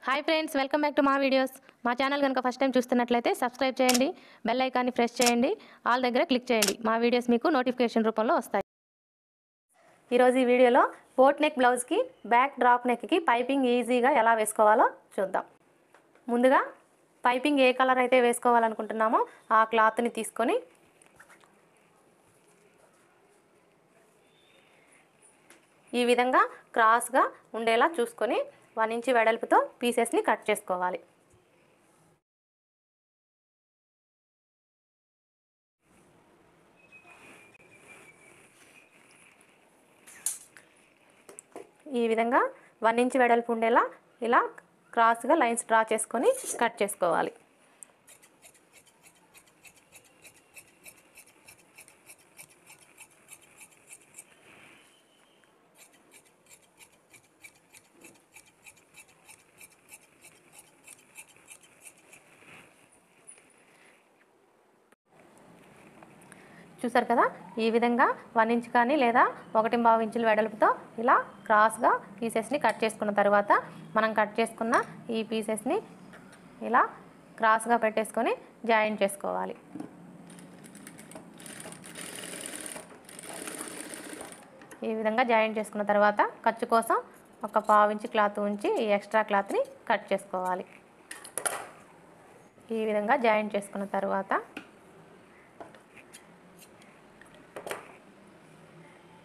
Hi friends, welcome back to మా videos. మా channel కనుక ఫస్ట్ టైం చూస్తున్నట్లయితే సబ్స్క్రైబ్ చేయండి, బెల్ ఐకాన్ని ప్రెస్ చేయండి, ఆల్ దగ్గర క్లిక్ చేయండి. మా వీడియోస్ మీకు నోటిఫికేషన్ రూపంలో వస్తాయి. ఈరోజు ఈ వీడియోలో బోట్ నెక్ బ్లౌజ్కి బ్యాక్ డ్రాప్ నెక్కి పైపింగ్ ఈజీగా ఎలా వేసుకోవాలో చూద్దాం. ముందుగా పైపింగ్ ఏ కలర్ అయితే వేసుకోవాలనుకుంటున్నామో ఆ క్లాత్ని తీసుకొని ఈ విధంగా క్రాస్గా ఉండేలా చూసుకొని 1 ఇంచ్ వెడల్పుతో పీసెస్ని కట్ చేసుకోవాలి. ఈ విధంగా 1 ఇంచ్ వెడల్పు ఉండేలా ఇలా క్రాస్గా లైన్స్ డ్రా చేసుకొని కట్ చేసుకోవాలి. చూసారు కదా, ఈ విధంగా 1 ఇంచ్ కానీ లేదా 1.5 ఇంచుల వెడల్పుతో ఇలా క్రాస్గా పీసెస్ని కట్ చేసుకున్న తర్వాత మనం కట్ చేసుకున్న ఈ పీసెస్ని ఇలా క్రాస్గా పెట్టేసుకొని జాయిన్ చేసుకోవాలి. ఈ విధంగా జాయిన్ చేసుకున్న తర్వాత ఖర్చు కోసం ఒక 1/2 ఇంచ్ క్లాత్ ఉంచి ఈ ఎక్స్ట్రా క్లాత్ని కట్ చేసుకోవాలి. ఈ విధంగా జాయిన్ చేసుకున్న తర్వాత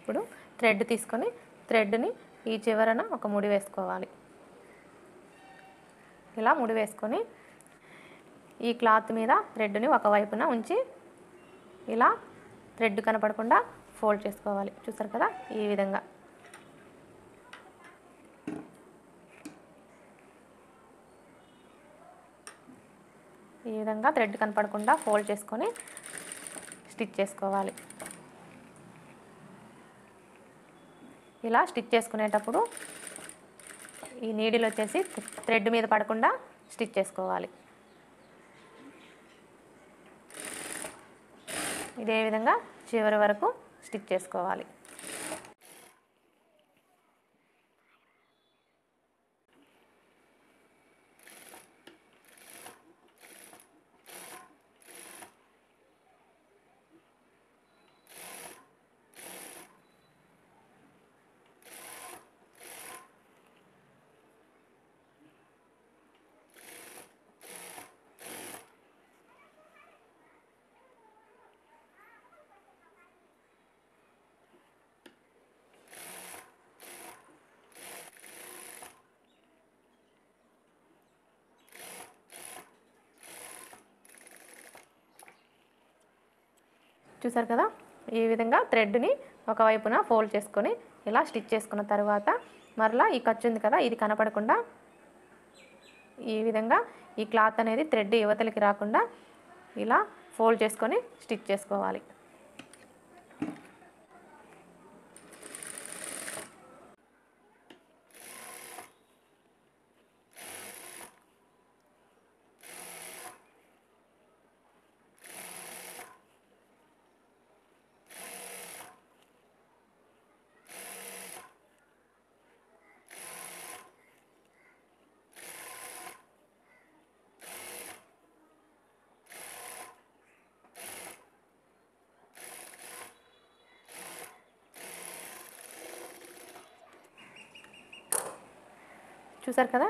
ఇప్పుడు థ్రెడ్ తీసుకొని థ్రెడ్ని ఈ చివరన ఒక ముడి వేసుకోవాలి. ఇలా ముడి వేసుకొని ఈ క్లాత్ మీద థ్రెడ్ని ఒకవైపున ఉంచి ఇలా థ్రెడ్ కనపడకుండా ఫోల్డ్ చేసుకోవాలి. చూసారు కదా, ఈ విధంగా థ్రెడ్ కనపడకుండా ఫోల్డ్ చేసుకొని స్టిచ్ చేసుకోవాలి. ఇలా స్టిచ్ చేసుకునేటప్పుడు ఈ నీడిల్ వచ్చేసి థ్రెడ్ మీద పడకుండా స్టిచ్ చేసుకోవాలి. ఇదే విధంగా చివరి వరకు స్టిచ్ చేసుకోవాలి. చూసారు కదా, ఈ విధంగా థ్రెడ్ని ఒకవైపున ఫోల్డ్ చేసుకొని ఇలా స్టిచ్ చేసుకున్న తర్వాత మరలా ఈ ఖర్చు ఉంది కదా, ఇది కనపడకుండా ఈ విధంగా ఈ క్లాత్ అనేది థ్రెడ్ యువతలకి రాకుండా ఇలా ఫోల్డ్ చేసుకొని స్టిచ్ చేసుకోవాలి. చూసారు కదా,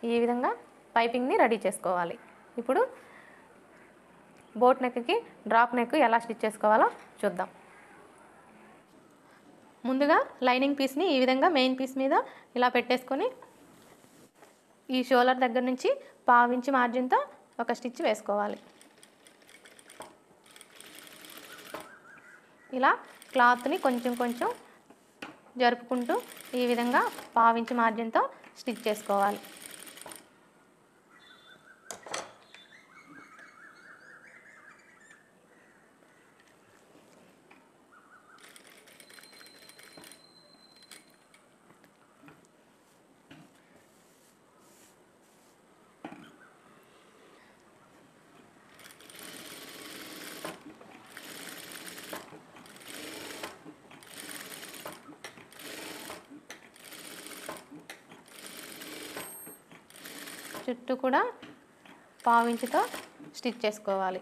ఈ విధంగా పైపింగ్ని రెడీ చేసుకోవాలి. ఇప్పుడు బోట్ నెక్కి డ్రాప్ నెక్ ఎలా స్టిచ్ చేసుకోవాలో చూద్దాం. ముందుగా లైనింగ్ పీస్ని ఈ విధంగా మెయిన్ పీస్ మీద ఇలా పెట్టేసుకొని ఈ షోల్డర్ దగ్గర నుంచి 1/2 ఇంచ్ మార్జిన్తో ఒక స్టిచ్ వేసుకోవాలి. ఇలా క్లాత్ని కొంచెం కొంచెం జరుపుకుంటూ ఈ విధంగా 1/2 ఇంచ్ మార్జిన్తో స్టిచ్ చేసుకోవాలి. చుట్టూ కూడా పావించుతో స్టిచ్ చేసుకోవాలి.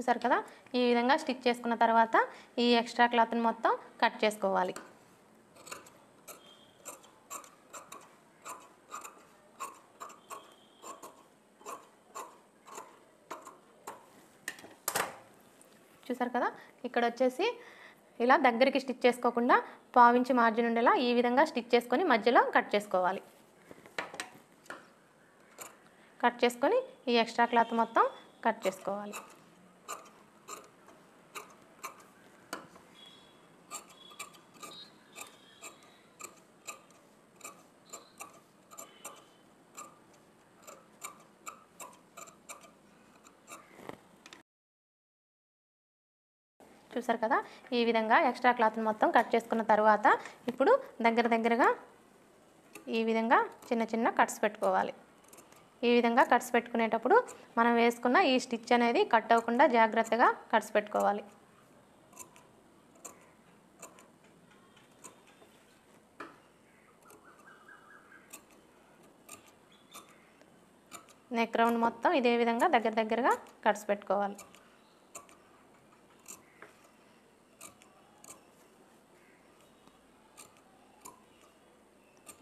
చూసారు కదా, ఈ విధంగా స్టిచ్ చేసుకున్న తర్వాత ఈ ఎక్స్ట్రా క్లాత్ని మొత్తం కట్ చేసుకోవాలి. చూసారు కదా, ఇక్కడ వచ్చేసి ఇలా దగ్గరికి స్టిచ్ చేసుకోకుండా పావించి మార్జిన్ ఉండేలా ఈ విధంగా స్టిచ్ చేసుకొని మధ్యలో కట్ చేసుకోవాలి. కట్ చేసుకొని ఈ ఎక్స్ట్రా క్లాత్ మొత్తం కట్ చేసుకోవాలి. చూసారు కదా, ఈ విధంగా ఎక్స్ట్రా క్లాత్ని మొత్తం కట్ చేసుకున్న తర్వాత ఇప్పుడు దగ్గరగా ఈ విధంగా చిన్న చిన్న కట్స్ పెట్టుకోవాలి. ఈ విధంగా కట్స్ పెట్టుకునేటప్పుడు మనం వేసుకున్న ఈ స్టిచ్ అనేది కట్ అవ్వకుండా జాగ్రత్తగా కట్స్ పెట్టుకోవాలి. నెక్ రౌండ్ మొత్తం ఇదే విధంగా దగ్గరగా కట్స్ పెట్టుకోవాలి.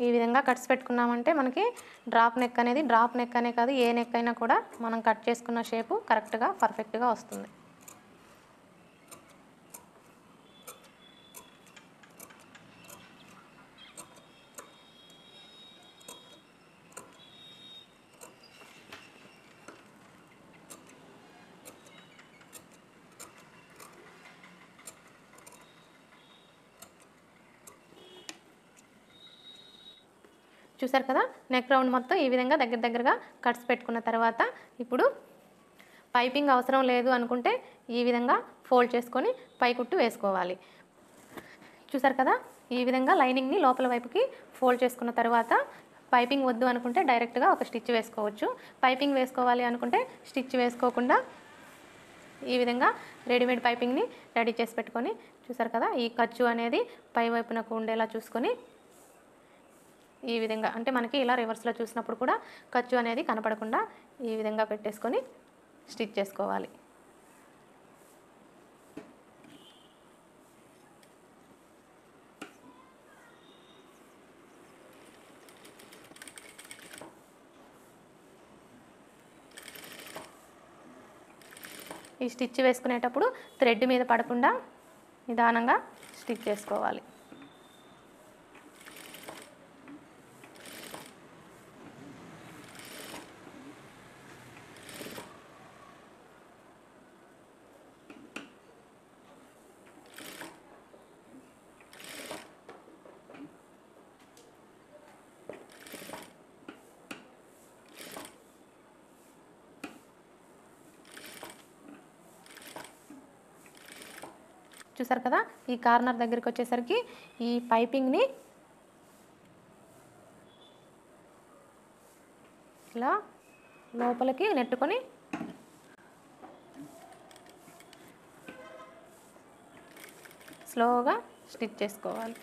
ఈ విధంగా కట్స్ పెట్టుకున్నామంటే మనకి డ్రాప్ నెక్ అనే కాదు, ఏ నెక్ అయినా కూడా మనం కట్ చేసుకున్న షేపు కరెక్ట్గా పర్ఫెక్ట్గా వస్తుంది. చూసారు కదా, నెక్ రౌండ్ మొత్తం ఈ విధంగా దగ్గరగా కట్స్ పెట్టుకున్న తర్వాత ఇప్పుడు పైపింగ్ అవసరం లేదు అనుకుంటే ఈ విధంగా ఫోల్డ్ చేసుకొని పై కుట్టు వేసుకోవాలి. చూసారు కదా, ఈ విధంగా లైనింగ్ని లోపల వైపుకి ఫోల్డ్ చేసుకున్న తర్వాత పైపింగ్ వద్దు అనుకుంటే డైరెక్ట్గా ఒక స్టిచ్ వేసుకోవచ్చు. పైపింగ్ వేసుకోవాలి అనుకుంటే స్టిచ్ వేసుకోకుండా ఈ విధంగా రెడీమేడ్ పైపింగ్ని రెడీ చేసి పెట్టుకొని, చూసారు కదా, ఈ ఖర్చు అనేది పై వైపునకు ఉండేలా చూసుకొని ఈ విధంగా, అంటే మనకి ఇలా రివర్స్లో చూసినప్పుడు కూడా ఖర్చు అనేది కనపడకుండా ఈ విధంగా పెట్టేసుకొని స్టిచ్ చేసుకోవాలి. ఈ స్టిచ్ వేసుకునేటప్పుడు థ్రెడ్ మీద పడకుండా నిదానంగా స్టిచ్ చేసుకోవాలి. చూసారు కదా, ఈ కార్నర్ దగ్గరికి వచ్చేసరికి ఈ పైపింగ్ని ఇలా లోపలికి నెట్టుకొని స్లోగా స్టిచ్ చేసుకోవాలి.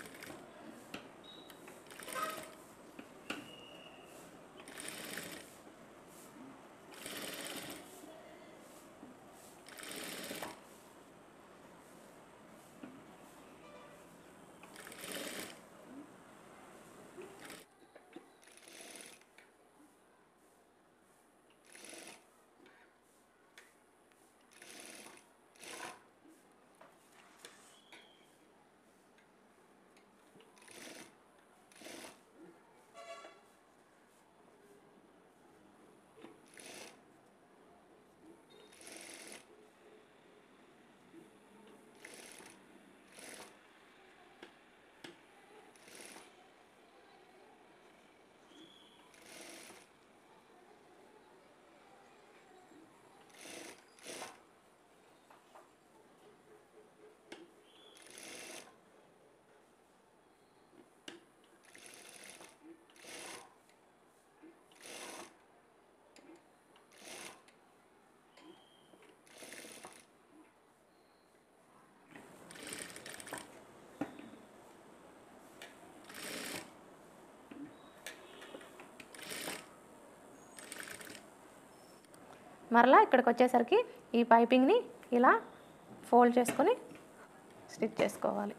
మరలా ఇక్కడికి వచ్చేసరికి ఈ పైపింగ్ని ఇలా ఫోల్డ్ చేసుకొని స్టిచ్ చేసుకోవాలి.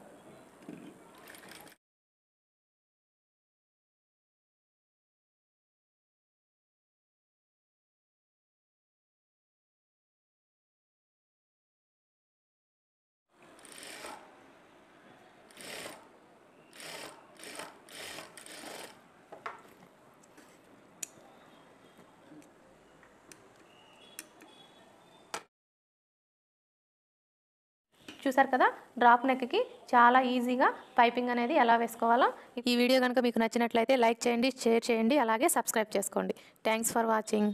చూసారు కదా, డ్రాప్ నెక్కి చాలా ఈజీగా పైపింగ్ అనేది ఎలా వేసుకోవాలో. ఈ వీడియో కనుక మీకు నచ్చినట్లయితే లైక్ చేయండి, షేర్ చేయండి, అలాగే సబ్స్క్రైబ్ చేసుకోండి. Thanks for watching.